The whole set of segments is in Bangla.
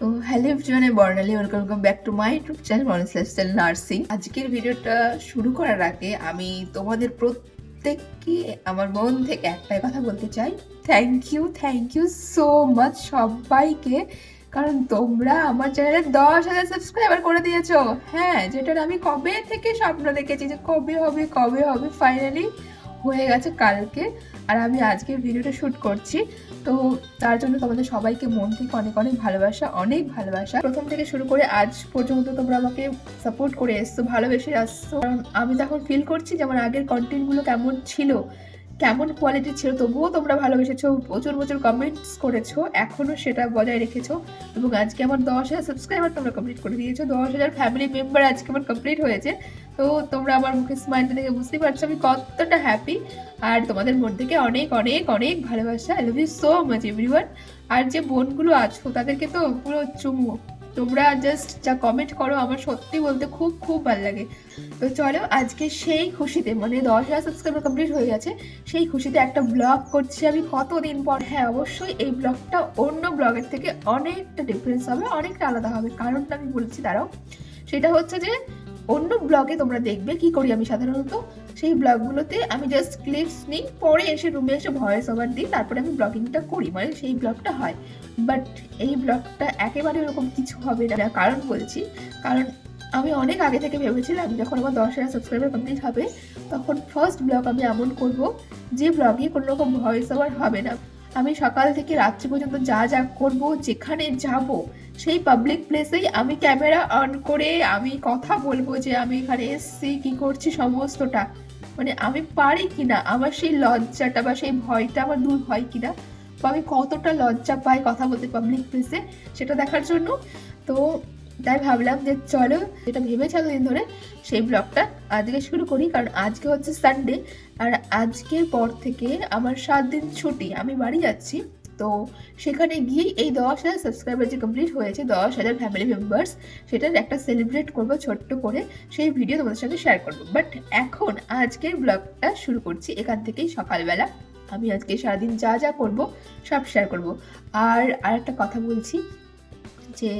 তো হ্যালো এভরিওয়ান, আমি Barnali. Welcome back to my YouTube channel morning lifestyle nursing. আজকের ভিডিওটা শুরু করার আগে আমি তোমাদের প্রত্যেককে আমার মন থেকে একটাই কথা বলতে চাই, থ্যাংক ইউ সো মাচ সবাইকে। কারণ তোমরা আমার চ্যানেলে 10,000 সাবস্ক্রাইবার করে দিয়েছো। হ্যাঁ, যেটার আমি কবে থেকে স্বপ্ন দেখেছি যে কবে হবে ফাইনালি হয়ে গেছে কালকে। আর আমি আজকে ভিডিওটা শ্যুট করছি, তো তার জন্য তোমাদের সবাইকে মন থেকে অনেক অনেক ভালোবাসা। প্রথম থেকে শুরু করে আজ পর্যন্ত তোমরা আমাকে সাপোর্ট করে এসছো, ভালোবেসে আসছো। কারণ আমি তখন ফিল করছি যে আমার আগের কন্টেন্টগুলো কেমন ছিল, কেমন কোয়ালিটি ছিল, তবুও তোমরা ভালোবেসেছো, প্রচুর কমেন্টস করেছো, এখনও সেটা বজায় রেখেছো। এবং আজকে আমার 10,000 সাবস্ক্রাইবার তোমরা কমপ্লিট করে দিয়েছো, 10,000 ফ্যামিলি মেম্বার আজকে আমার কমপ্লিট হয়েছে। তো তোমরা আমার মুখে স্মাইলটা দেখে বুঝতেই পারছো আমি কতটা হ্যাপি। আর তোমাদের মন থেকে অনেক ভালোবাসা। I love you so much everyone. আর যে বোনগুলো আছো তাদেরকে তো পুরো চুমু। তোমরা জাস্ট যা কমেন্ট করো আমার সত্যি বলতে খুব ভালো লাগে। তো চলো আজকে সেই খুশিতে, মানে 10,000 সাবস্ক্রাইবার কমপ্লিট হয়ে গেছে, সেই খুশিতে একটা ব্লগ করছি আমি কতদিন পর। হ্যাঁ, অবশ্যই এই ব্লগটা অন্য ব্লগের থেকে অনেকটা ডিফারেন্স হবে, অনেকটা আলাদা হবে। কারণটা আমি বলছি দাঁড়াও। সেটা হচ্ছে যে অন্য ব্লগে তোমরা দেখবে কি করি আমি সাধারণত, সেই ব্লগগুলোতে আমি জাস্ট ক্লিপস নিই, পরে এসে রুমে এসে ভয়েস ওভার দিই, তারপরে আমি ব্লগিংটা করি, মানে সেই ব্লগটা হয়। বাট এই ব্লগটা একেবারে ওরকম কিছু হবে না। কারণ বলছি, কারণ আমি অনেক আগে থেকে ভেবেছিলাম যখন আমার 10,000 সাবস্ক্রাইবার কমপ্লিট হবে তখন ফার্স্ট ব্লগ আমি এমন করব যে ব্লগে কোনো রকম ভয়েস ওভার হবে না। আমি সকাল থেকে রাত্রি পর্যন্ত যা করব, যেখানে যাব সেই পাবলিক প্লেসেই আমি ক্যামেরা অন করে আমি কথা বলবো যে আমি এখানে এসছি, কি করছি, সমস্তটা। মানে আমি পারি কিনা, আমার সেই লজ্জাটা বা সেই ভয়টা আমার দূর হয় কিনা, বা আমি কতটা লজ্জা পাই কথা বলতে পাবলিক প্লেসে, সেটা দেখার জন্য। তো তাই ভাবলাম যে চলো, যেটা ভেবেছি এতদিন ধরে, সেই ব্লগটা আজকে শুরু করি। কারণ আজকে হচ্ছে সানডে, আর আজকের পর থেকে আমার 7 দিন ছুটি, আমি বাড়ি যাচ্ছি। তো সেখানে গিয়ে এই 10,000 সাবস্ক্রাইবার যে কমপ্লিট হয়েছে, 10,000 ফ্যামিলি মেম্বার্স, সেটার একটা সেলিব্রেট করবো ছোট্ট করে, সেই ভিডিও তোমাদের সঙ্গে শেয়ার করবো। বাট এখন আজকের ব্লগটা শুরু করছি এখান থেকেই। সকালবেলা আমি আজকে সারাদিন যা করবো সব শেয়ার করবো। আর একটা কথা বলছি যে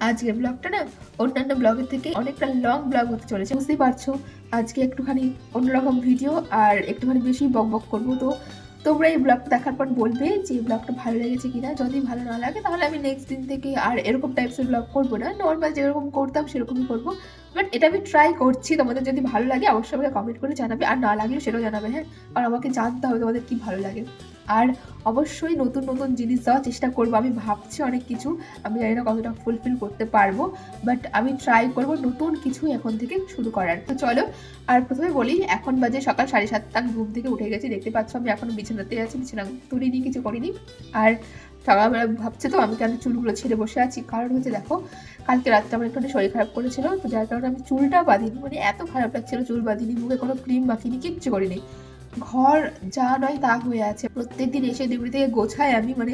আজকের ব্লগটা না অন্যান্য ব্লগের থেকে অনেকটা লং ব্লগ হতে চলেছে, বুঝতেই পারছো। আজকে একটুখানি অন্যরকম ভিডিও আর একটুখানি বেশি বক করবো। তো তোমরা এই ব্লগটা দেখার পর বলবে যে এই ব্লগটা ভালো লেগেছে কিনা। যদি ভালো না লাগে তাহলে আমি নেক্সট দিন থেকে আর এরকম টাইপসের ব্লগ করবো না, নর্মাল যেরকম করতাম সেরকমই করবো। বাট এটা আমি ট্রাই করছি। তোমাদের যদি ভালো লাগে অবশ্যই আমাকে কমেন্ট করে জানাবে, আর না লাগলে সেটাও জানাবে। হ্যাঁ, আর আমাকে জানতে হবে তোমাদের কি ভালো লাগে। আর অবশ্যই নতুন জিনিস দেওয়ার চেষ্টা করবো। আমি ভাবছি অনেক কিছু, আমি জানি না কতটা ফুলফিল করতে পারবো, বাট আমি ট্রাই করবো নতুন কিছু এখন থেকে শুরু করার। তো চলো, আর প্রথমে বলি এখন বাজে সকাল 7:30। আমি ঘুম থেকে উঠে গেছি, দেখতে পাচ্ছ আমি এখনো বিছানাতে আছি, বিছানা তুলিনি, কিছু করিনি। আর সকালবেলা ভাবছে তো আমি কেন চুলগুলো ছেড়ে বসে আছি, কারণ হচ্ছে দেখো কালকে রাত্রে আমার একটু শরীর খারাপ করেছিল, তো যার কারণে আমি চুলটা বাঁধিনি। মানে এত খারাপ লাগছিল, চুল বাঁধিনি, মুখে কোনো ক্রিম মাখিনি, কিচ্ছু করিনি। ঘর যা নয় তা হয়ে আছে। প্রত্যেকদিন এসে ডিউটি থেকে গোছায় আমি, মানে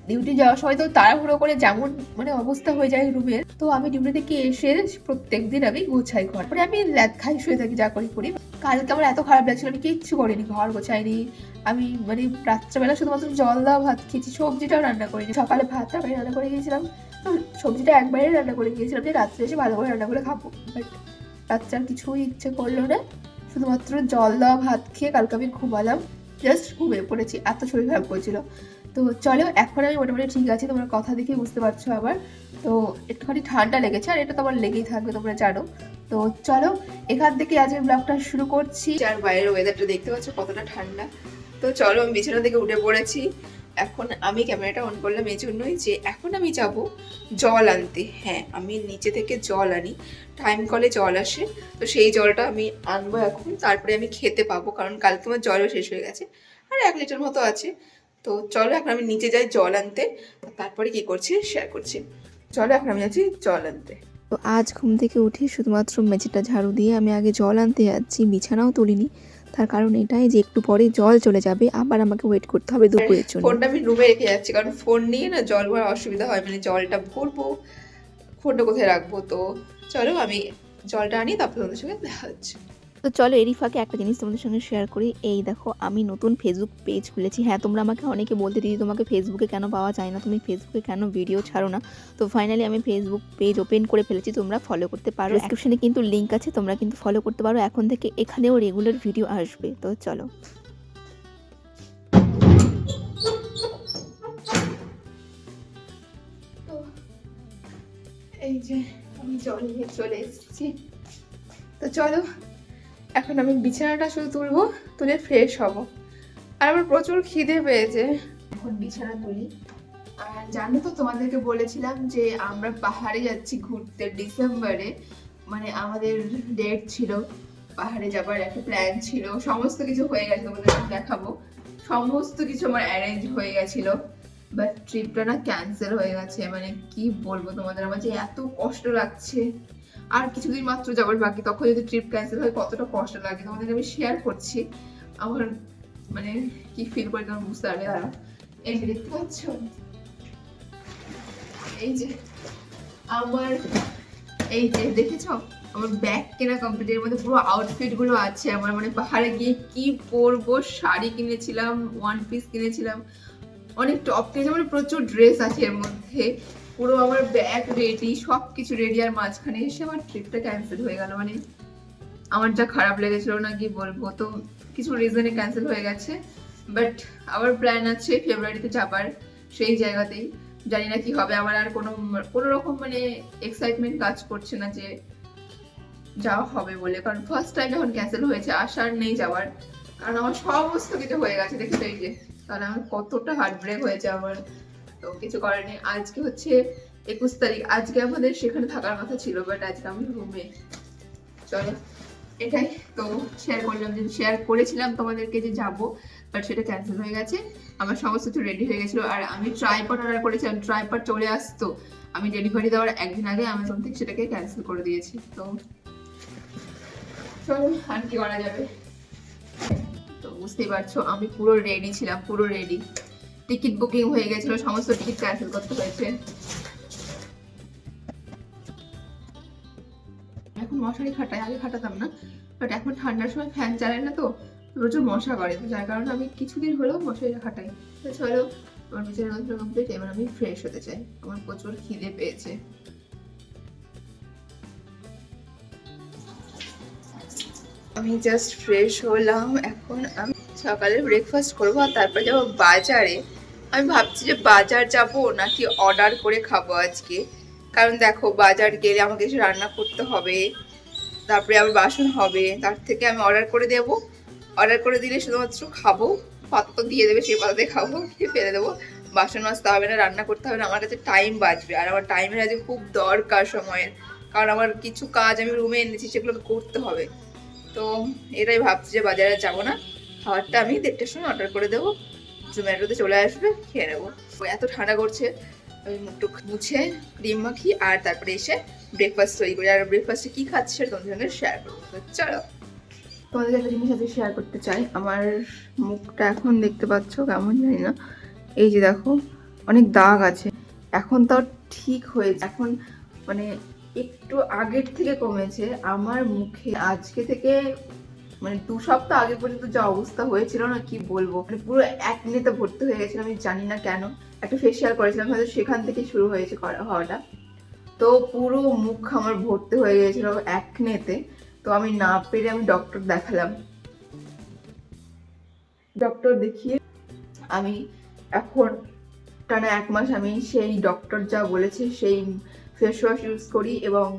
ডিউটি যাওয়ার সময় তো তাড়াহুড়ো করে যেমন মানে অবস্থা হয়ে যায় রুমের, তো আমি ডিউটি থেকে এসে প্রত্যেকদিন আমি গোছাই ঘর, মানে আমি ল্যাদ খাই শুয়ে থাকি, যা করি। কালকে আমার এত খারাপ লাগছিল, আমি কিচ্ছু করিনি, ঘর গোছাইনি। আমি মানে রাত্রেবেলা শুধুমাত্র জল দেওয়া ভাত খেয়েছি, সবজিটাও রান্না করিনি। সকালে ভাত তরকারি রান্না করে গিয়েছিলাম, তো সবজিটা একবারে রান্না করে গিয়েছিলাম যে রাত্রে এসে ভালো করে রান্না করে খাবো। বাট রাত্রে আর কিছুই ইচ্ছে করলো না, শুধুমাত্র জল দেওয়া ভাত খেয়ে কালকে আমি ঘুমালাম, জাস্ট ঘুমিয়ে পড়েছি, এত শরীর খারাপ করছিল। তো চলো, এখন আমি মোটামুটি ঠিক আছি, তোমার কথা দেখে বুঝতে পারছো। আবার তো একটুখানি ঠান্ডা লেগেছে, আর এটা তো আমার লেগেই থাকবে, তোমরা জানো। তো চলো এখান থেকে আজকের ব্লগটা শুরু করছি। আর বাইরের ওয়েদারটা দেখতে পাচ্ছ কতটা ঠান্ডা। তো চলো, আমি বিছানা থেকে উঠে পড়েছি। এখন আমি ক্যামেরাটা অন করলাম এই জন্যই যে এখন আমি যাব জল আনতে। হ্যাঁ, আমি নিচে থেকে জল আনি, টাইম কলে জল আসে, তো সেই জলটা আমি আনবো এখন, তারপরে আমি খেতে পাবো। কারণ কালকে আমার জলও শেষ হয়ে গেছে, আর 1 লিটার মতো আছে। তো চলো এখন আমি নিচে যাই জল আনতে, তারপরে কি করছি শেয়ার করছি। চলো এখন আমি যাচ্ছি জল আনতে। তো আজ ঘুম থেকে উঠে শুধুমাত্র মেঝেটা ঝাড়ু দিয়ে আমি আগে জল আনতে যাচ্ছি, বিছানাও তুলিনি। তার কারণ এটাই যে একটু পরে জল চলে যাবে, আবার আমাকে ওয়েট করতে হবে দুপুরের জন্য। ফোনটা আমি রুমে রেখে যাচ্ছি, কারণ ফোন নিয়ে না জল ভরার অসুবিধা হয়, মানে জলটা ভরবো, ফোনটা কোথায় রাখবো। তো চলো আমি জলটা আনি, তারপর তোমাদের সঙ্গে দেখা হচ্ছে। তো চলো এরই ফাঁকে একটা জিনিস তোমাদের সঙ্গে শেয়ার করি। এই দেখো আমি নতুন ফেসবুক পেজ খুলেছি। হ্যাঁ, তোমরা আমাকে অনেকে বলতে দিদি তোমাকে ফেসবুকে কেন পাওয়া যায় না, তুমি ফেসবুকে কেন ভিডিও ছাড়ো না। তো ফাইনালি আমি ফেসবুক পেজ ওপেন করে ফেলেছি, তোমরা ফলো করতে পারো। ডেসক্রিপশনে কিন্তু লিঙ্ক আছে, তোমরা কিন্তু ফলো করতে পারো। এখন থেকে এখানেও রেগুলার ভিডিও আসবে। তো চলো। তো এই যে আমি জল নিয়ে চলে এসেছি। তো চলো এখন আমি বিছানাটা শুধু তুলবো, তুলে ফ্রেশ হব। আর আমার প্রচুর খিদে পেয়েছে, এখন বিছানা তুলি। আর জানো তো তোমাদেরকে বলেছিলাম যে আমরা পাহাড়ে যাচ্ছি ঘুরতে ডিসেম্বরে, মানে আমাদের ডেট ছিল, পাহাড়ে যাবার একটা প্ল্যান ছিল, সমস্ত কিছু হয়ে গেছে, তোমাদের দেখাবো। সমস্ত কিছু আমার অ্যারেঞ্জ হয়ে গেছিল, বাট ট্রিপটা না ক্যান্সেল হয়ে গেছে। মানে কি বলবো তোমাদের, আমার যে এত কষ্ট লাগছে। আর কিছুদিন মাত্র যাবার বাকি, তখন যদি ট্রিপ ক্যান্সেল হয় কতটা কষ্ট লাগে তোমাদেরকে আমি শেয়ার করছি। আমার মানে কি ফিল করে তোমার বুঝতে পারবে। আর এই যে দেখতে পাচ্ছ, এই যে আমার, এই যে দেখেছো আমার ব্যাগ কেনা কমপ্লিট, এর মধ্যে পুরো আউটফিট গুলো আছে আমার। মানে পাহাড়ে গিয়ে কি পরবো, শাড়ি কিনেছিলাম, ওয়ান পিস কিনেছিলাম, অনেক টপ কিনেছি, মানে প্রচুর ড্রেস আছে এর মধ্যে। পুরো আমার ব্যাগ রেডি, সব কিছু রেডি, আর মাঝখানে এসে আমার ট্রিপটা ক্যান্সেল হয়ে গেল। মানে আমার যা খারাপ লেগেছিল না কি বলবো। তো কিছু রিজনে ক্যান্সেল হয়ে গেছে, বাট আবার প্ল্যান আছে ফেব্রুয়ারিতে যাবার সেই জায়গাতেই। জানি না কি হবে, আমার আর কোনো রকম মানে এক্সাইটমেন্ট কাজ করছে না যে যাওয়া হবে বলে। কারণ ফার্স্ট টাইম যখন ক্যান্সেল হয়েছে, আসার নেই যাওয়ার, কারণ আমার সমস্ত কিছু হয়ে গেছে। দেখছো এই যে, তাহলে আমার কতটা হার্ট ব্রেক হয়েছে আমার। তো কিছু করার নেই। আজকে হচ্ছে 21 তারিখ, আজকে আমাদের সেখানে থাকার কথা ছিল, বাট আজকে আমি রুমে। চলো এটাই তো শেয়ার করলাম, যে শেয়ার করেছিলাম তোমাদেরকে যে যাবো, বাট সেটা ক্যান্সেল হয়ে গেছে। আমার সমস্ত কিছু রেডি হয়ে গেছিলো, আর আমি ট্রাইপড অর্ডার করেছিলাম, ট্রাইপড চলে আসতো। আমি ডেলিভারি দেওয়ার একদিন আগে অ্যামাজন থেকে সেটাকে ক্যান্সেল করে দিয়েছি। তো চলো আর কি করা যাবে। তো বুঝতেই পারছো আমি পুরো রেডি ছিলাম, পুরো রেডি। টিকিট বুকিং হয়ে গেছিল, সমস্ত টিকিট ক্যান্সেল করতে হয়েছে। এখন মশারি খাটাই, আগে খাটাতাম না, বাট এখন ঠান্ডার সময় ফ্যান চালাই না, তো প্রচুর মশা করে, তো যার কারণে আমি কিছুদিন হলেও মশারিটা খাটাই। তো চলো আমার বিছানা গন্ধ কমপ্লিট, এবার আমি ফ্রেশ হতে চাই, আমার প্রচুর খিদে পেয়েছে। আমি জাস্ট ফ্রেশ হলাম, এখন আমি সকালে ব্রেকফাস্ট করবো, আর তারপর যাবো বাজারে। আমি ভাবছি যে বাজার যাব নাকি অর্ডার করে খাবো আজকে। কারণ দেখো বাজার গেলে আমাকে এসে রান্না করতে হবে, তারপরে আবার বাসন হবে, তার থেকে আমি অর্ডার করে দেবো। অর্ডার করে দিলে শুধুমাত্র খাবো, পাতা তো দিয়ে দেবে, সেই পাতাতে খাবো, খেয়ে ফেলে দেবো। বাসন মাজতে হবে না, রান্না করতে হবে না, আমার কাছে টাইম বাঁচবে। আর আমার টাইমের আজকে খুব দরকার সময়ের, কারণ আমার কিছু কাজ আমি রুমে এনেছি, সেগুলোকে করতে হবে। তো এটাই ভাবছি যে বাজারে যাবো না, খাবারটা আমি 1:30টার সময় অর্ডার করে দেবো, জোম্যাটোতে চলে আসবে, খেয়ে নেবো। এত ঠান্ডা করছে, আমি মুখটু মুছে ক্রিম মাখি, আর তারপরে এসে ব্রেকফাস্ট তৈরি করি। আর ব্রেকফাস্টে কী খাচ্ছি সেটা তোমাদের সঙ্গে শেয়ার করবো। তো চলো তোমাদের একটা জিনিস আজকে শেয়ার করতে চাই। আমার মুখটা এখন দেখতে পাচ্ছ কেমন জানি না, এই যে দেখো অনেক দাগ আছে। এখন তাও ঠিক হয়েছে, এখন মানে একটু আগের থেকে কমেছে আমার মুখে। আজকে থেকে মানে 2 সপ্তাহ আগে পর্যন্ত যা অবস্থা হয়েছিল না কি বলবো, মানে পুরো একনেতে ভর্তি হয়ে গেছিল। আমি জানি না কেন, একটা ফেসিয়াল করেছিলাম, হয়তো সেখান থেকে শুরু হয়েছে হওয়াটা। তো পুরো মুখ আমার ভর্তি হয়ে গিয়েছিল একনেতে। তো আমি না পেরে আমি ডক্টর দেখালাম, ডক্টর দেখিয়ে আমি এখন টানা 1 মাস আমি সেই ডক্টর যা বলেছে সেই ফেস ওয়াশ ইউজ করি, এবং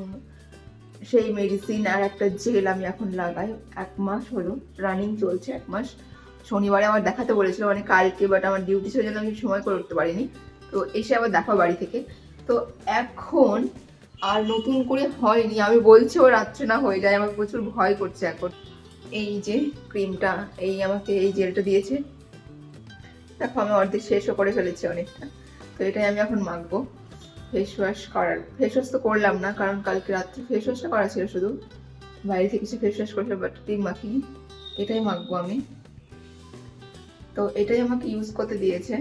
সেই মেডিসিন আর একটা জেল আমি এখন লাগাই। 1 মাস হলো রানিং চলছে, 1 মাস। শনিবারে আমার দেখাতে বলেছিল, মানে কালকে, বাট আমার ডিউটি ছিল জন্য আমি সময় করে উঠতে পারিনি। তো এসে আবার দেখাও বাড়ি থেকে। তো এখন আর নতুন করে হয়নি, আমি বলছি ও রাত্রে না হয়ে যায়, আমার প্রচুর ভয় করছে এখন। এই যে ক্রিমটা, এই আমাকে এই জেলটা দিয়েছে, দেখো আমি অর্ধেক শেষও করে ফেলেছি অনেকটা। তো এটাই আমি এখন মাখবো। ফেস ওয়াশ তো করলাম না, কারণ কালকে রাত্রে ফেস ওয়াশটা করা ছিল, শুধু বাইরে থেকে কিছু ফেস ওয়াশ করেছিল, বাট ক্রিম মাখিনি। এটাই মাখবো আমি। তো এটাই আমাকে ইউজ করতে দিয়েছে।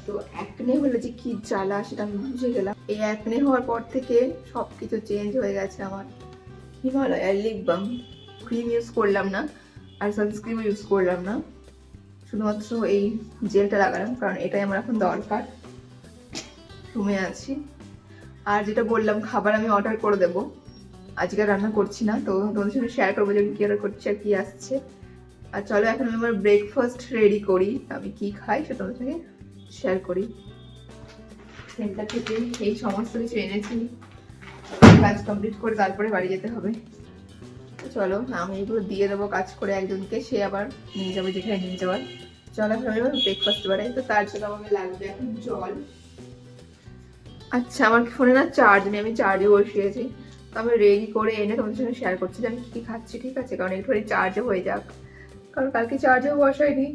তো একনে হলে যে কি জ্বালা সেটা আমি বুঝে গেলাম। এই একনে হওয়ার পর থেকে সবকিছু চেঞ্জ হয়ে গেছে আমার। হিমালয়ার লিপ বাম ক্রিম ইউজ করলাম না, আর সানস্ক্রিনও ইউজ করলাম না, শুধুমাত্র এই জেলটা লাগালাম, কারণ এটাই আমার এখন দরকার। রুমে আছি। আর যেটা বললাম, খাবার আমি অর্ডার করে দেবো, আজকে রান্না করছি না, তো তোমাদের সঙ্গে শেয়ার করবো যে কি অর্ডার করছি আর কি আসছে। আর চলো এখন আমি আমার ব্রেকফাস্ট রেডি করি, আমি কি খাই সেটা তোমাদের সঙ্গে শেয়ার করি। সেন্টার থেকে এই সমস্ত কিছু এনেছি, কাজ কমপ্লিট করে তারপরে বাড়ি যেতে হবে। চলো আমি এগুলো দিয়ে দেবো কাজ করে একজনকে, সে আবার নিয়ে যাবে যেখানে নিয়ে যাওয়ার। চলো এখন আমি ব্রেকফাস্ট বানাই, তো তার জন্য আমাকে লাগবে এখন জল। আচ্ছা, আমার ফোনে না চার্জ নেই, আমি চার্জে বসিয়েছি, তো আমি রেডি করে এনে তোমাদের সঙ্গে শেয়ার করছি যে আমি কী খাচ্ছি, ঠিক আছে? কারণ একটুখানি চার্জে হয়ে যাক, কারণ কালকে চার্জেও বসাইনি,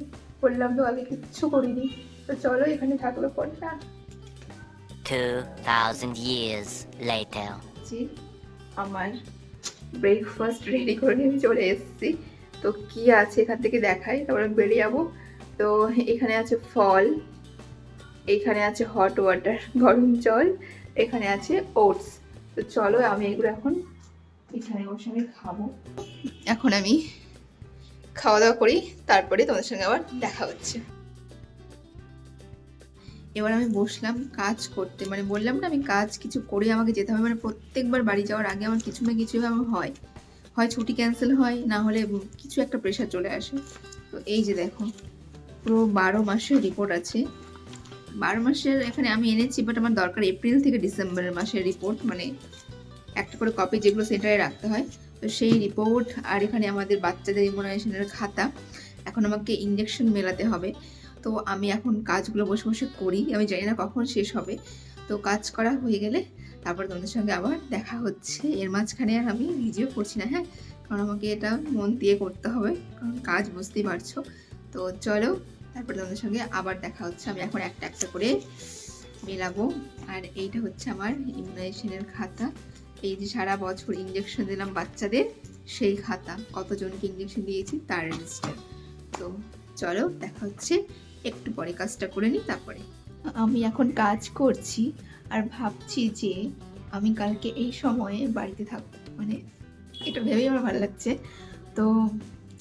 বললাম তো কালকে কিচ্ছু করিনি। তো চলো এখানে থাকলো ফোনটা। 2000 years later. আমার ব্রেকফাস্ট রেডি করে নিয়ে আমি চলে এসেছি। তো কি আছে এখান থেকে দেখাই, তারপরে বেরিয়ে যাবো। তো এখানে আছে ফল, এখানে আছে হট ওয়াটার গরম জল, এখানে আছে ওটস। তো চলো আমি এগুলো এখন এখানে বসে আমি খাবো। এখন আমি খাওয়া দাওয়া করি, তারপরে তোমাদের সঙ্গে আবার দেখা হচ্ছে। এবার আমি বসলাম কাজ করতে, মানে বললাম না আমি কাজ কিছু করে আমাকে যেতে হবে, মানে প্রত্যেকবার বাড়ি যাওয়ার আগে আমার কিছু না কিছু আমার হয় ছুটি ক্যান্সেল হয়, না হলে কিছু একটা প্রেশার চলে আসে। তো এই যে দেখো, পুরো 12 মাসের রিপোর্ট আছে। 12 মাসের এখানে আমি এনেছি, বাট আমার দরকার এপ্রিল থেকে ডিসেম্বরের মাসের রিপোর্ট, মানে একটা করে কপি যেগুলো সেন্টারে রাখতে হয়। তো সেই রিপোর্ট, আর এখানে আমাদের বাচ্চাদের ইমিউনাইজেশনের খাতা। এখন আমাকে ইঞ্জেকশন মেলাতে হবে, তো আমি এখন কাজগুলো বসে বসে করি, আমি জানি না কখন শেষ হবে। তো কাজ করা হয়ে গেলে তারপর তোমাদের সঙ্গে আবার দেখা হচ্ছে। এর মাঝখানে আর আমি ভিডিও করছি না, হ্যাঁ, কারণ আমাকে এটা মন দিয়ে করতে হবে, কারণ কাজ বুঝতেই পারছো। তো চলো তারপর তোমাদের সঙ্গে আবার দেখা হচ্ছে। আমি এখন একটা একটা করে মেলাবো। আর এইটা হচ্ছে আমার ইমিউনাইজেশনের খাতা, এই যে সারা বছর ইঞ্জেকশন দিলাম বাচ্চাদের সেই খাতা, কতজনকে ইঞ্জেকশন দিয়েছি তার রেজিস্টার। তো চলো দেখা হচ্ছে একটু পরে, কাজটা করে নিই তারপরে। আমি এখন কাজ করছি আর ভাবছি যে আমি কালকে এই সময়ে বাড়িতে থাকবো, মানে এটা ভেবেই আমার ভালো লাগছে। তো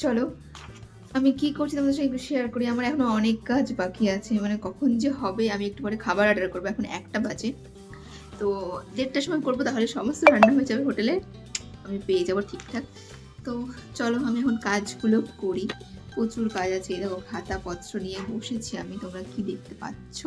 চলো আমি কি করছি তোমাদের সাথে একটু শেয়ার করি। আমার এখনো অনেক কাজ বাকি আছে, মানে কখন যে হবে। আমি একটু পরে খাবার অর্ডার করবো, এখন 1টা বাজে, তো 1:30টার সময় করবো, তাহলে সমস্ত রান্না হয়ে যাবে হোটেলে, আমি পেয়ে যাবো ঠিকঠাক। তো চলো আমি এখন কাজগুলো করি, প্রচুর কাজ আছে। এই দেখো খাতাপত্র নিয়ে বসেছি আমি, তোমরা কি দেখতে পাচ্ছ?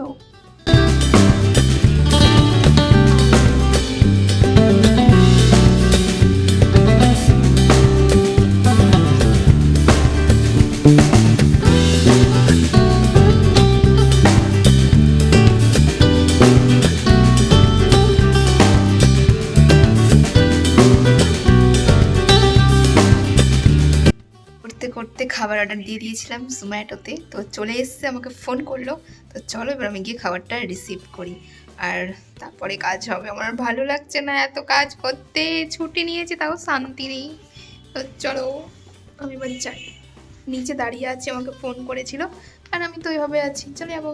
করতে খাবার অর্ডার দিয়ে দিয়েছিলাম জোম্যাটোতে, তো চলে এসছে, আমাকে ফোন করলো। তো চলো এবার আমি গিয়ে খাবারটা রিসিভ করি, আর তারপরে কাজ হবে। আমার ভালো লাগছে না এত কাজ করতে, ছুটি নিয়েছি তাও শান্তি নেই। তো চলো আমি এবার যাই, নিচে দাঁড়িয়ে আছি, আমাকে ফোন করেছিল আর আমি তো এইভাবে আছি, চলে যাবো।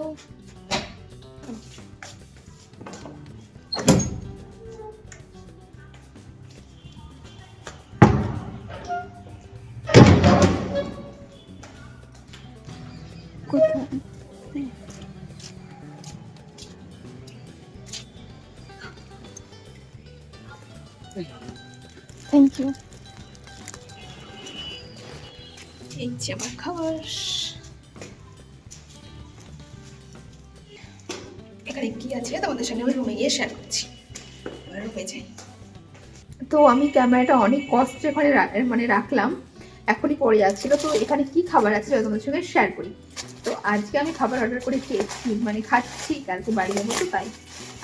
Thank you. এই যে আমার খাবার, এখানে কি আছে তোমাদের সঙ্গে আমি রুমে গিয়ে শেয়ার করছি। এবার রুমে যাই। তো আমি ক্যামেরাটা অনেক কষ্টে এখানে মানে রাখলাম, এখনই পড়ে যাচ্ছিল। তো এখানে কি খাবার আছে তোমাদের সঙ্গে শেয়ার করি। তো আজকে আমি খাবার অর্ডার করে খেয়েছি, মানে খাচ্ছি, কালকে বাড়ি যাবো, তো তাই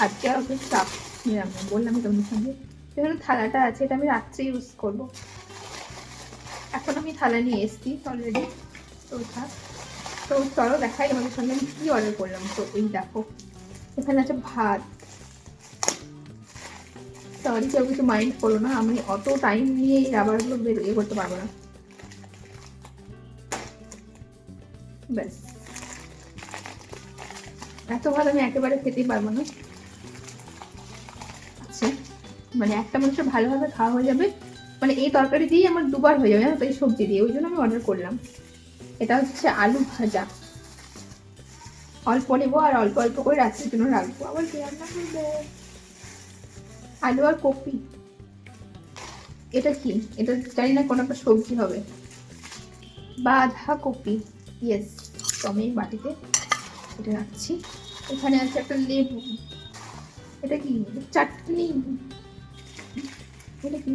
আজকে আর চাপ নিলাম না, বললাম তোমাদের সঙ্গে। এখানে থালাটা আছে, এটা আমি রাত্রে ইউজ করবো। এখন আমি থালা নিয়ে এসেছি অলরেডি, তো থাক। তো চলো দেখাই আমাদের সঙ্গে আমি কী অর্ডার করলাম। তো এই দেখো এখানে আছে ভাত, সরি কেউ কিছু মাইন্ড করো না, আমি অত টাইম নিয়ে এই রাবারগুলো ইয়ে করতে পারবো না, ব্যাস। এত ভালো আমি একেবারে খেতেই পারবো না। আচ্ছা, মানে একটা মানুষের ভালোভাবে খাওয়া হয়ে যাবে, মানে এই তরকারি দিয়েই আমার দুবার হয়ে যাবে, জানো তো, এই সবজি দিয়ে। ওই জন্য আমি অর্ডার করলাম। এটা হচ্ছে আলু ভাজা, অল্প নেবো আর অল্প অল্প করে রাত্রের জন্য রাখবো। আবার কি রান্না করবো? আলু আর কপি। এটা কি? এটা জানি না, কোনো একটা সবজি হবে। বাঁধাকপি, ইয়েস। তো আমি বাটিতে এটা রাখছি। এখানে আছে একটা লেবু। এটা কি? চাটনি। এটা কি?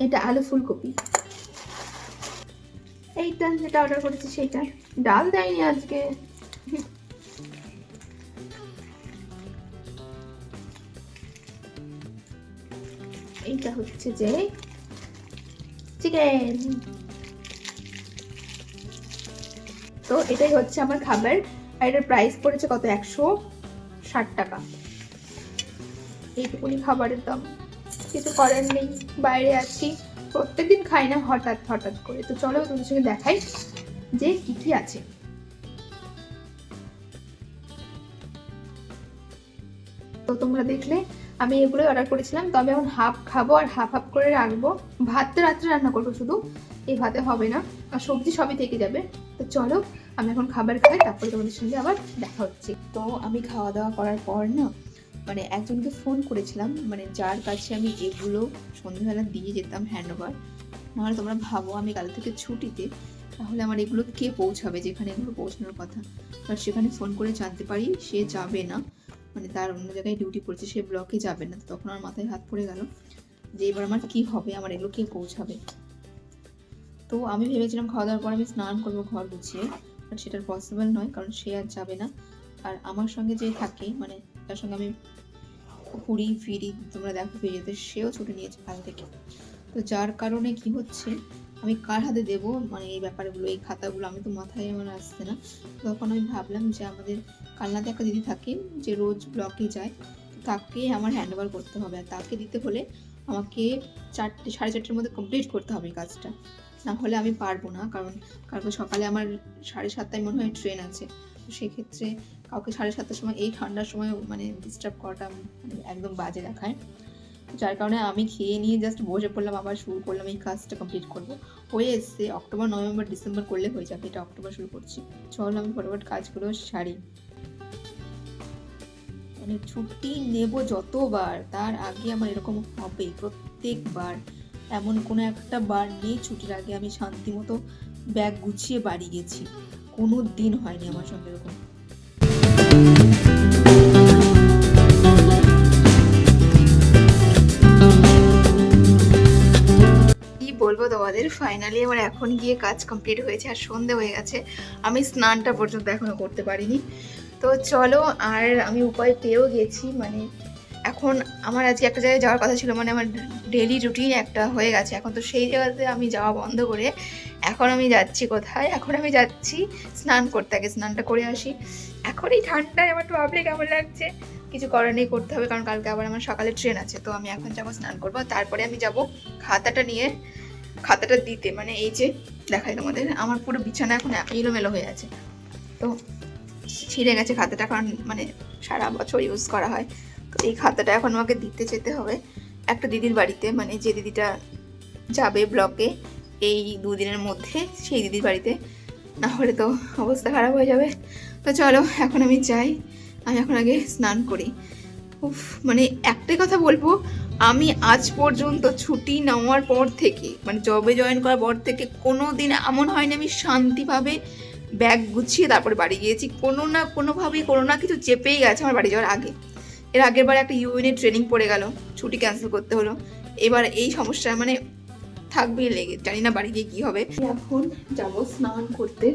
এটা আলু ফুলকপি। এইটা যেটা অর্ডার করেছি সেইটা। ডাল দেয়নি আজকে। এইটা হচ্ছে যে চিকেন। তো এটাই হচ্ছে আমার খাবার। আর এটার প্রাইস পড়েছে কত? 160 টাকা। এইটুকুনি খাবারের দাম, কিছু করার নেই। বাইরে আছি, প্রত্যেকদিন খাই না, হঠাৎ হঠাৎ করে। তো চলো তোমাদের সঙ্গে দেখাই যে কি কি আছে। তো তোমরা দেখলে আমি এগুলোই অর্ডার করেছিলাম। তো আমি এখন হাফ খাবো আর হাফ হাফ করে রাখবো। ভাতটা রাত্রে রান্না করবো শুধু, এই ভাতে হবে না, আর সবজি সবই থেকে যাবে। তো চলো আমি এখন খাবার খাই, তারপরে তোমাদের সঙ্গে আবার দেখা হচ্ছে। তো আমি খাওয়া দাওয়া করার পর না, মানে একজনকে ফোন করেছিলাম, মানে যার কাছে আমি এগুলো সন্ধ্যাবেলা দিয়ে যেতাম হ্যান্ড ওভার। নাহলে তোমরা ভাবো আমি কাল থেকে ছুটিতে, তাহলে আমার এগুলো কে পৌঁছাবে যেখানে এগুলো পৌঁছানোর কথা। বাট সেখানে ফোন করে জানতে পারি সে যাবে না, মানে তার অন্য জায়গায় ডিউটি পড়ছে, সে ব্লকে যাবে না। তখন আমার মাথায় হাত পড়ে গেল যে এবার আমার কি হবে, আমার এগুলো কে পৌঁছাবে। তো আমি ভেবেছিলাম খাওয়া দাওয়ার পর আমি স্নান করবো ঘর গুছিয়ে, বাট সেটার পসিবল নয়, কারণ সে আর যাবে না। আর আমার সঙ্গে যে থাকে, মানে তার সঙ্গে আমি ঘুরি ফিরি, তোমরা দেখো ভিডিওতে, সেও ছুটি নিয়েছে কাল থেকে। তো যার কারণে কি হচ্ছে, আমি কার হাতে দেব মানে এই ব্যাপারগুলো, এই খাতাগুলো, আমি তো মাথায় আমার আসছে না। তখন আমি ভাবলাম যে আমাদের কালনাতে একটা দিদি থাকে যে রোজ ব্লকে যায়, তাকে আমার হ্যান্ড ওভার করতে হবে। আর তাকে দিতে হলে আমাকে 4টে 4:30টার মধ্যে কমপ্লিট করতে হবে কাজটা, না হলে আমি পারবো না। কারণ কালকে সকালে আমার 7:30টায় মনে হয় ট্রেন আছে। তো সেক্ষেত্রে কাউকে 7:30টার সময় এই ঠান্ডার সময় মানে ডিস্টার্ব করাটা মানে একদম বাজে দেখায়। যার কারণে আমি খেয়ে নিয়ে জাস্ট বসে পড়লাম, আবার শুরু করলাম এই কাজটা কমপ্লিট করবো। হয়ে এসছে, অক্টোবর নভেম্বর ডিসেম্বর করলে হয়ে যাবে, এটা অক্টোবর শুরু করছি। চল আমি ফটাফট কাজগুলো সারি। মানে ছুটি নেব যতবার, তার আগে আমার এরকম হবে প্রত্যেকবার। এমন কোনো একটা বার নেই ছুটির আগে আমি শান্তি মতো ব্যাগ গুছিয়ে বাড়ি গেছি, কোনো দিন হয়নি আমার সঙ্গে এরকম। বলবো তোমাদের, ফাইনালি আমার এখন গিয়ে কাজ কমপ্লিট হয়েছে আর সন্ধে হয়ে গেছে। আমি স্নানটা পর্যন্ত এখনো করতে পারিনি। তো চলো, আর আমি উপায় পেয়েও গেছি। মানে এখন আমার আজকে একটা জায়গায় যাওয়ার কথা ছিল, মানে আমার ডেলি রুটিন একটা হয়ে গেছে এখন। তো সেই জায়গাতে আমি যাওয়া বন্ধ করে এখন আমি যাচ্ছি কোথায়? এখন আমি যাচ্ছি স্নান করতে। আগে স্নানটা করে আসি। এখন এই ঠান্ডায় আমার তো ভাবলে কেমন লাগছে, কিছু করার নেই, করতে হবে, কারণ কালকে আবার আমার সকালে ট্রেন আছে। তো আমি এখন যাবো স্নান করবো, তারপরে আমি যাব খাতাটা নিয়ে খাতাটা দিতে। মানে এই যে দেখাই তোমাদের, আমার পুরো বিছানা এখন এলোমেলো হয়ে আছে। তো ছিঁড়ে গেছে খাতাটা, কারণ মানে সারা বছর ইউজ করা হয়। তো এই খাতাটা এখন আমাকে দিতে যেতে হবে একটা দিদির বাড়িতে, মানে যে দিদিটা যাবে ব্লকে এই 2 দিনের মধ্যে, সেই দিদির বাড়িতে। না হলে তো অবস্থা খারাপ হয়ে যাবে। তো চলো এখন আমি যাই, আমি এখন আগে স্নান করি। উফ, মানে একটাই কথা বলবো, আমি আজ পর্যন্ত ছুটি নেওয়ার পর থেকে, মানে জবে জয়েন করার পর থেকে কোনো দিন এমন হয়নি আমি শান্তিভাবে ব্যাগ গুছিয়ে তারপরে বাড়ি গিয়েছি। কোনো না কোনোভাবেই কোনো না কিছু চেপেই গেছে আমার বাড়ি যাওয়ার আগে। এর আগের বার একটা ইউএনএ ট্রেনিং পড়ে গেল, ছুটি ক্যান্সেল করতে হলো। এবার এই সমস্যা মানে থাকবেই লেগে, জানি না বাড়ি গিয়ে কী হবে। এখন যাবো স্নান করতে।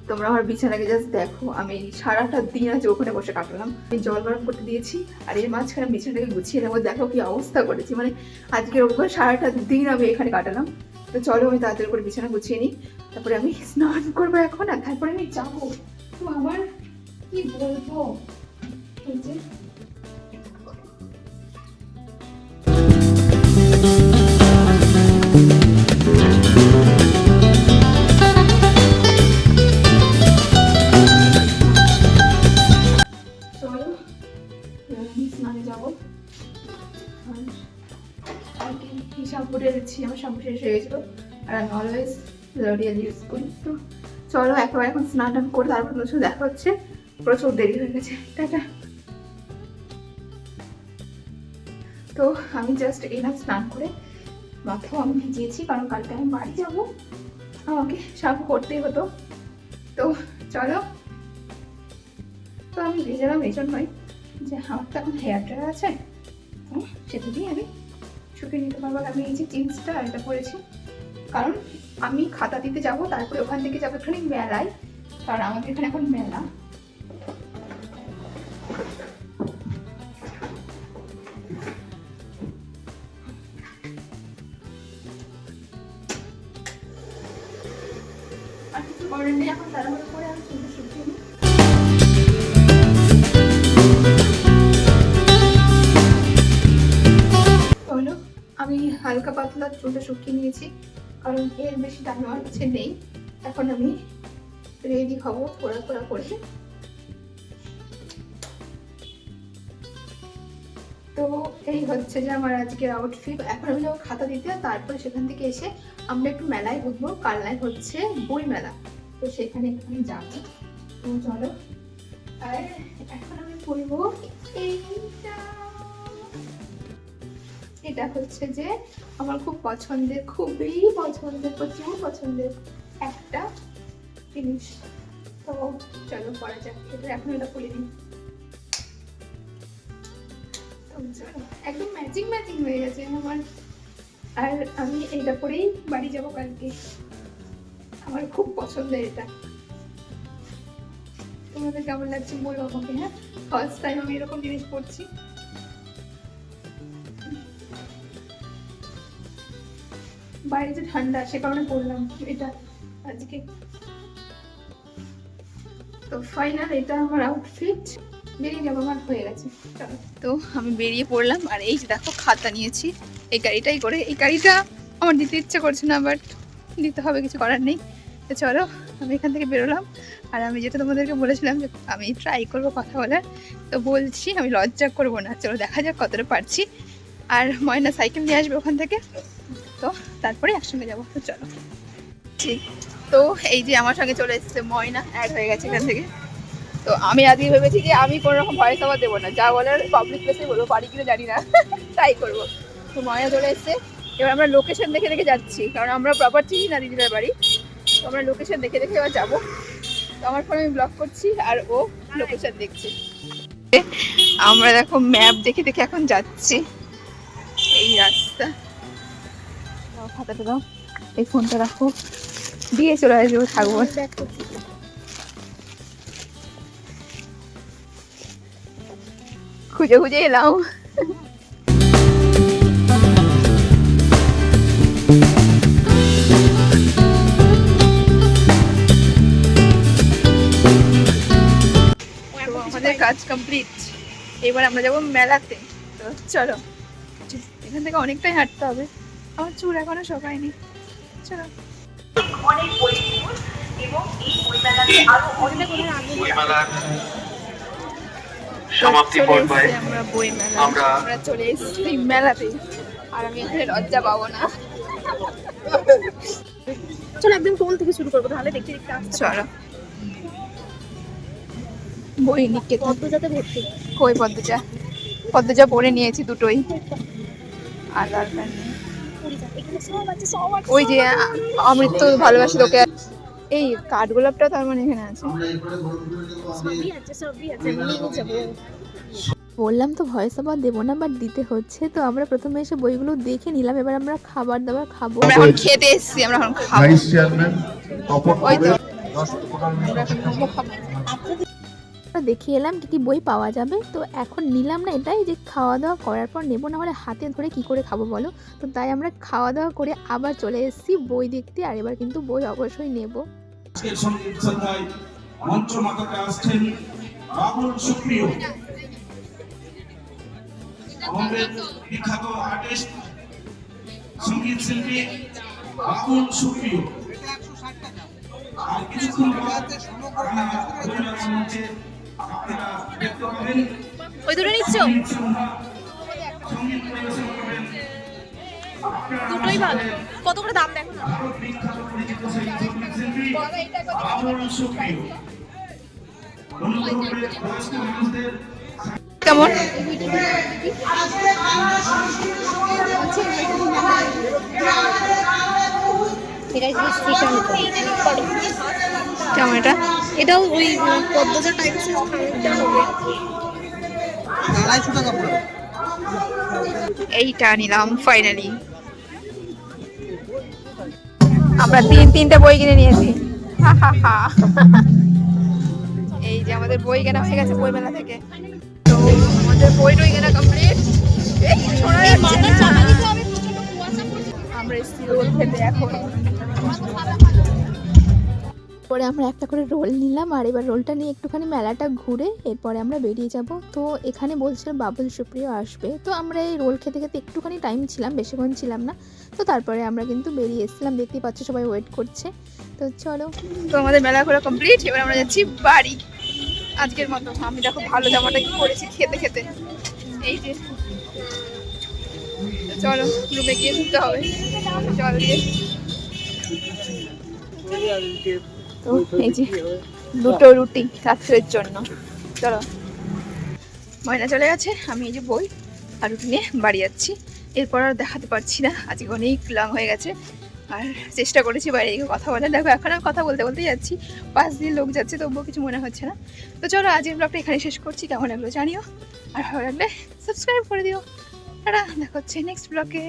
তোমরা আমার বিছানাকে জাস্ট দেখো, আমি সারাটা দিন আজ ওখানে বসে কাটালাম। আমি জল গরম করতে দিয়েছি আর এর মাঝখানে বিছানাটাকে গুছিয়ে নেবো। দেখো কি অবস্থা করেছি, মানে আজকের ওপর সারাটা দিন আমি এখানে কাটালাম। তো চলো আমি তাড়াতাড়ি করে বিছানা গুছিয়ে নিই, তারপরে আমি স্নান করবো এখন, আর তারপরে আমি যাবো। তো আমার কি বলবো, এই যে চলো আমি স্নানে যাবো। আর কি শ্যাম্পু দিচ্ছি, আমার শ্যাম্পু শেষ হয়ে গেছিলো আর আমি অলওয়েজ লরিয়াল ইউজ করি। তো চলো একেবারে এখন স্নান টান করে তারপর তোমার সাথে দেখা হচ্ছে। প্রচুর দেরি হয়ে গেছে, টাটা। তো আমি জাস্ট এলাম স্নান করে, মাথাও আমি ভিজিয়েছি কারণ কালকে আমি বাড়ি যাবো, আমাকে শ্যাম্পু করতেই হতো। তো চলো, তো আমি ভেজালাম এই জন্যই যে আমার তো এখন হেয়ার ড্রায়ার আছে, সেটা দিয়ে আমি শুকিয়ে নিতে পারবো। আমি এই যে জিন্সটা এটা পরেছি কারণ আমি খাতা দিতে যাব, তারপরে ওখান থেকে যাবো এখানে মেলায়, কারণ আমাদের এখানে এখন মেলা। আর কিছু করার নেই, এখন তাড়াহুড়ো করে আমি চুলটা শুকিয়ে নিই। হলো আমি হালকা পাতলা চুলটা শুকিয়ে নিয়েছি কারণ এর বেশি টাইম আমার কাছে নেই। এখন আমি রেডি হবো ফোড়া ফোড়া করে। তো এই হচ্ছে যে আমার আজকের আউটফিট। এখন আমি যাবো খাতা দিতে, তারপরে সেখান থেকে এসে আমরা একটু মেলায় ঘুরবো। কালনায় হচ্ছে বই মেলা, তো সেখানে আমি যাবো। তো চলো, আর এখন আমি পড়বো এইটা। এটা হচ্ছে যে আমার খুব পছন্দের, খুবই পছন্দের, প্রচুর পছন্দের একটা জিনিস। তো চলো পড়া যাক, এটা এখন এটা খুলে দিই। একদম ম্যাচিং ম্যাচিং হয়ে গেছে আমার। আর আমি এইটা পরেই বাড়ি যাবো কালকে, আমার খুব পছন্দের এটা। তোমাদের কেমন লাগছে বলবো আমাকে। হ্যাঁ, ফার্স্ট টাইম আমি এরকম জিনিস পড়ছি। বাইরে যে ঠান্ডা সে কারণে পরলাম এটা আজকে। তো ফাইনাল এটা আমার আউটফিট, বেরিয়ে যাবো, আমার হয়ে গেছে। তো আমি বেরিয়ে পড়লাম, আর এই যে দেখো খাতা নিয়েছি এই গাড়িটাই করে। এই গাড়িটা আমার দিতে ইচ্ছে করছে না, বাট দিতে হবে, কিছু করার নেই। তো চলো আমি এখান থেকে বেরোলাম। আর আমি যেটা তোমাদেরকে বলেছিলাম যে আমি ট্রাই করবো কথা বলার, তো বলছি আমি লজ্জা করবো না। চলো দেখা যাক কতটা পারছি। আর ময়না সাইকেল নিয়ে আসবে ওখান থেকে, তো তারপরে একসঙ্গে যাবো। তো চলো, ঠিক। তো এই যে আমার সঙ্গে চলে এসেছে ময়না, অ্যাড হয়ে গেছে এখান থেকে। তো আমি আজকে ভেবেছি যে আমি কোনো রকম ভয়েস ওভার দেবো না, যা বলার পাবলিক প্লেসে বলবো, বাড়ি কিনে জানি না, ট্রাই করবো। তো ময়না চলে এসছে, এবার আমরা লোকেশন দেখে দেখে যাচ্ছি কারণ আমরা প্রপার চিনি না দিদিদের বাড়ি। তো আমরা লোকেশন দেখে দেখে এবার যাবো। তো আমার ফোনে আমি ব্লগ করছি আর ও লোকেশন দেখছে। আমরা দেখো ম্যাপ দেখে দেখে এখন যাচ্ছি এই রাস্তা। খাতাটা দাও, এই ফোনটা রাখো, দিয়ে চলে আসবো, থাকবো। খুঁজে খুঁজে এলাম। আমাদের কাজ কমপ্লিট, এবার আমরা যাবো মেলাতে। তো চলো, এখান থেকে অনেকটাই হাঁটতে হবে, আমার চুল এখনো শোকায়নি। চলো। অনেক বই এবং এই বই মেলাতে আরো অনেক সমাপ্তি পর্যায়ে আমরা বই মেলা, আমরা চলে এসেছি মেলাতে। আর আমি এখানে লজ্জা পাবো না। চলো একদম কোন থেকে শুরু করবো তাহলে দেখতে দেখতে আসতে। চলো, বই নিকে পদ্মজাতে ভর্তি। কই পদ্মজা? পদ্মজা পরে নিয়েছি দুটোই, আর দরকার নেই। ওই যে অমৃত ভালোবাসি তোকে, এই কাঠগোলাপটা তার মানে এখানে আছে। বললাম তো ভয়েস ওভার দেবো না, বাট দিতে হচ্ছে। তো আমরা প্রথমে এসে বইগুলো দেখে নিলাম, এবার আমরা খাবার দাবার খাবো। আমরা এখন খেতে এসেছি, আমরা এখন খাবো। ভাইস চেয়ারম্যান ওই তো আমরা এখন মোমো খাবো। দেখে এলাম কি কি বই পাওয়া যাবে। তো এখন নিলাম না এটাই যে খাওয়া দাওয়া করার পর নেবো, না হলে হাতে ধরে কি করে খাবো বলো। তো তাই আমরা খাওয়া দাওয়া করে আবার চলে এসেছি বই দেখতে, আর এবার কিন্তু বই অবশ্যই নেবো। আজকের সঙ্গীত সন্ধ্যায় মঞ্চ মাতাতে আসছেন বাবুল সুপ্রিয়, আমাদের বিখ্যাত আর্টিস্ট সঙ্গীত শিল্পী বাবুল সুপ্রিয়। আর কিছুক্ষণ পর মঞ্চে আপনারা দেখতে পাবেন। ওই দুটো নিচ্ছ? সঙ্গীত পরিবেশন করবেন দুটোই ভালো। কত করে দাম দেখো না? ভারত বিখ্যাত পরিচিত সেই সঙ্গীত শিল্পী বাবুল সুপ্রিয়। অনুগ্রহ করে বয়স্ক মানুষদের কেমন? কেমন এটা? এটাও ওই পদ্মজা টাইপস হবে। এইটা নিলাম ফাইনালি। আমরা তিনটে বই কিনে নিয়েছি। এই যে আমাদের বই কেনা হয়ে গেছে বই মেলা থেকে। তো আমাদের বই টই কেনা কমপ্লিট। আমরা এসেছি রোল খেতে এখন। পরে আমরা একটা করে রোল নিলাম আর এবার রোলটা নিয়ে একটুখানি মেলাটা ঘুরে এরপরে আমরা বেরিয়ে যাব। তো এখানে বলছিল বাবুল সুপ্রিয় আসবে, তো আমরা এই রোল খেতে খেতে একটুখানি টাইম ছিলাম, বেশিক্ষণ ছিলাম না। তো তারপরে আমরা কিন্তু বেরিয়ে এসেছিলাম, দেখতেই পাচ্ছ সবাই ওয়েট করছে। তো চলো, তো আমাদের মেলা ঘোরা কমপ্লিট। এবার আমরা যাচ্ছি বাড়ি আজকের মতো। আমি দেখো ভালো জামাটা কি করেছি খেতে খেতে। এই যে তো চলো রুমে গিয়ে ঘুরতে হবে জল দিয়ে। তো এই যে দুটো রুটি রাত্রের জন্য। চলো, ময়না চলে গেছে, আমি এই যে বই আর রুটি নিয়ে বাড়ি যাচ্ছি। এরপর আর দেখাতে পারছি না, আজকে অনেক লং হয়ে গেছে। আর চেষ্টা করেছি বাইরে গিয়ে কথা বলার। দেখো এখন আমি কথা বলতে বলতে যাচ্ছি, পাশ দিয়ে লোক যাচ্ছে তবুও কিছু মনে হচ্ছে না। তো চলো আজকের ব্লগটা এখানে শেষ করছি। কেমন লাগলো জানিও, আর ভালো লাগলে সাবস্ক্রাইব করে দিও। টাটা, দেখা হচ্ছে নেক্সট ব্লগে।